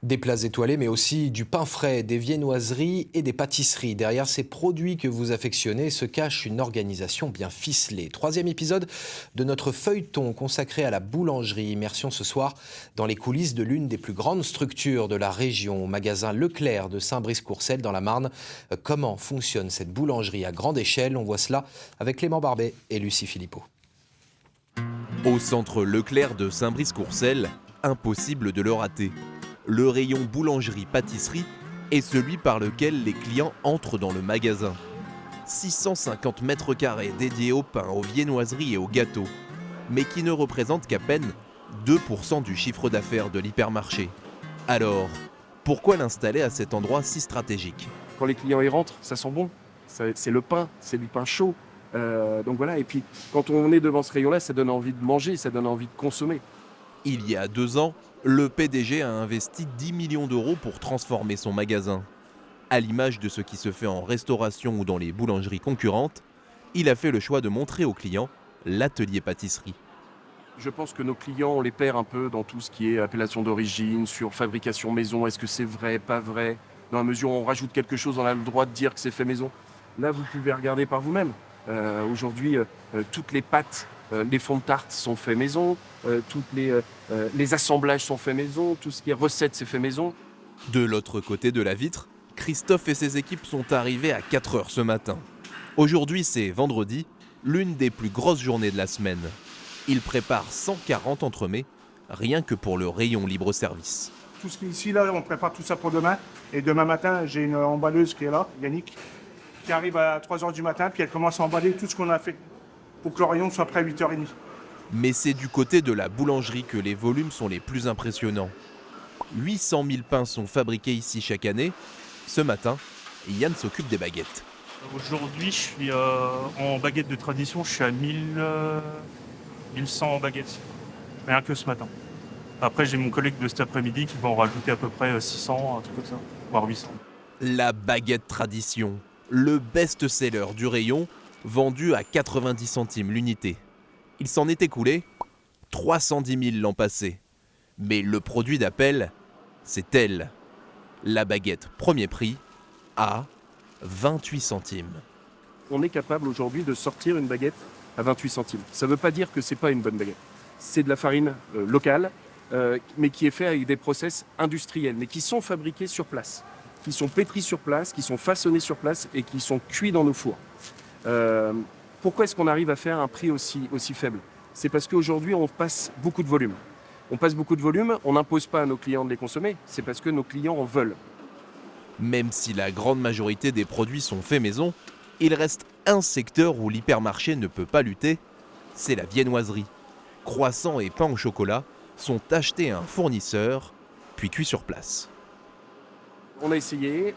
Des plats étoilés, mais aussi du pain frais, des viennoiseries et des pâtisseries. Derrière ces produits que vous affectionnez se cache une organisation bien ficelée. Troisième épisode de notre feuilleton consacré à la boulangerie. Immersion ce soir dans les coulisses de l'une des plus grandes structures de la région, au magasin Leclerc de Saint-Brice-Courcelles dans la Marne. Comment fonctionne cette boulangerie à grande échelle? On voit cela avec Clément Barbet et Lucie Philippot. Au centre Leclerc de Saint-Brice-Courcelles, impossible de le rater. Le rayon boulangerie-pâtisserie est celui par lequel les clients entrent dans le magasin. 650 mètres carrés dédiés au pain, aux viennoiseries et aux gâteaux, mais qui ne représentent qu'à peine 2% du chiffre d'affaires de l'hypermarché. Alors, pourquoi l'installer à cet endroit si stratégique? Quand les clients y rentrent, ça sent bon. C'est le pain, c'est du pain chaud. Donc voilà, et puis quand on est devant ce rayon-là, ça donne envie de manger, ça donne envie de consommer. Il y a 2 ans, le PDG a investi 10 millions d'euros pour transformer son magasin. À l'image de ce qui se fait en restauration ou dans les boulangeries concurrentes, il a fait le choix de montrer aux clients l'atelier pâtisserie. Je pense que nos clients, on les perd un peu dans tout ce qui est appellation d'origine, sur fabrication maison, est-ce que c'est vrai, pas vrai? Dans la mesure où on rajoute quelque chose, on a le droit de dire que c'est fait maison. Là, vous pouvez regarder par vous-même. Aujourd'hui, toutes les pâtes, les fonds de tarte sont faits maison, tous les assemblages sont faits maison, tout ce qui est recettes, c'est fait maison. De l'autre côté de la vitre, Christophe et ses équipes sont arrivés à 4 heures ce matin. Aujourd'hui, c'est vendredi, l'une des plus grosses journées de la semaine. Ils préparent 140 entremets, rien que pour le rayon libre-service. Tout ce qui est ici, là, on prépare tout ça pour demain. Et demain matin, j'ai une emballeuse qui est là, Yannick, qui arrive à 3h du matin, puis elle commence à emballer tout ce qu'on a fait pour que le rayon soit prêt à 8h30. Mais c'est du côté de la boulangerie que les volumes sont les plus impressionnants. 800 000 pains sont fabriqués ici chaque année. Ce matin, Yann s'occupe des baguettes. Aujourd'hui, je suis en baguette de tradition, je suis à 1100 baguettes, rien que ce matin. Après, j'ai mon collègue de cet après-midi qui va en rajouter à peu près 600, un truc comme ça, voire 800. La baguette tradition, le best-seller du rayon, vendu à 90 centimes l'unité. Il s'en est écoulé 310 000 l'an passé. Mais le produit d'appel, c'est elle. La baguette premier prix à 28 centimes. On est capable aujourd'hui de sortir une baguette à 28 centimes. Ça ne veut pas dire que c'est pas une bonne baguette. C'est de la farine locale, mais qui est faite avec des process industriels, mais qui sont fabriqués sur place, qui sont pétris sur place, qui sont façonnés sur place et qui sont cuits dans nos fours. Pourquoi est-ce qu'on arrive à faire un prix aussi faible? C'est parce qu'aujourd'hui, on passe beaucoup de volume. On passe beaucoup de volume, on n'impose pas à nos clients de les consommer, c'est parce que nos clients en veulent. Même si la grande majorité des produits sont faits maison, il reste un secteur où l'hypermarché ne peut pas lutter, c'est la viennoiserie. Croissants et pain au chocolat sont achetés à un fournisseur, puis cuits sur place. On a essayé,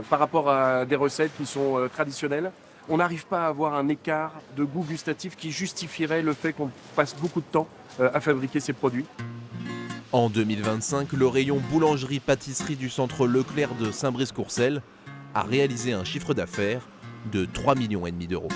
par rapport à des recettes qui sont traditionnelles, on n'arrive pas à avoir un écart de goût gustatif qui justifierait le fait qu'on passe beaucoup de temps à fabriquer ces produits. En 2025, le rayon boulangerie-pâtisserie du centre Leclerc de Saint-Brice-Courcelles a réalisé un chiffre d'affaires de 3,5 millions d'euros.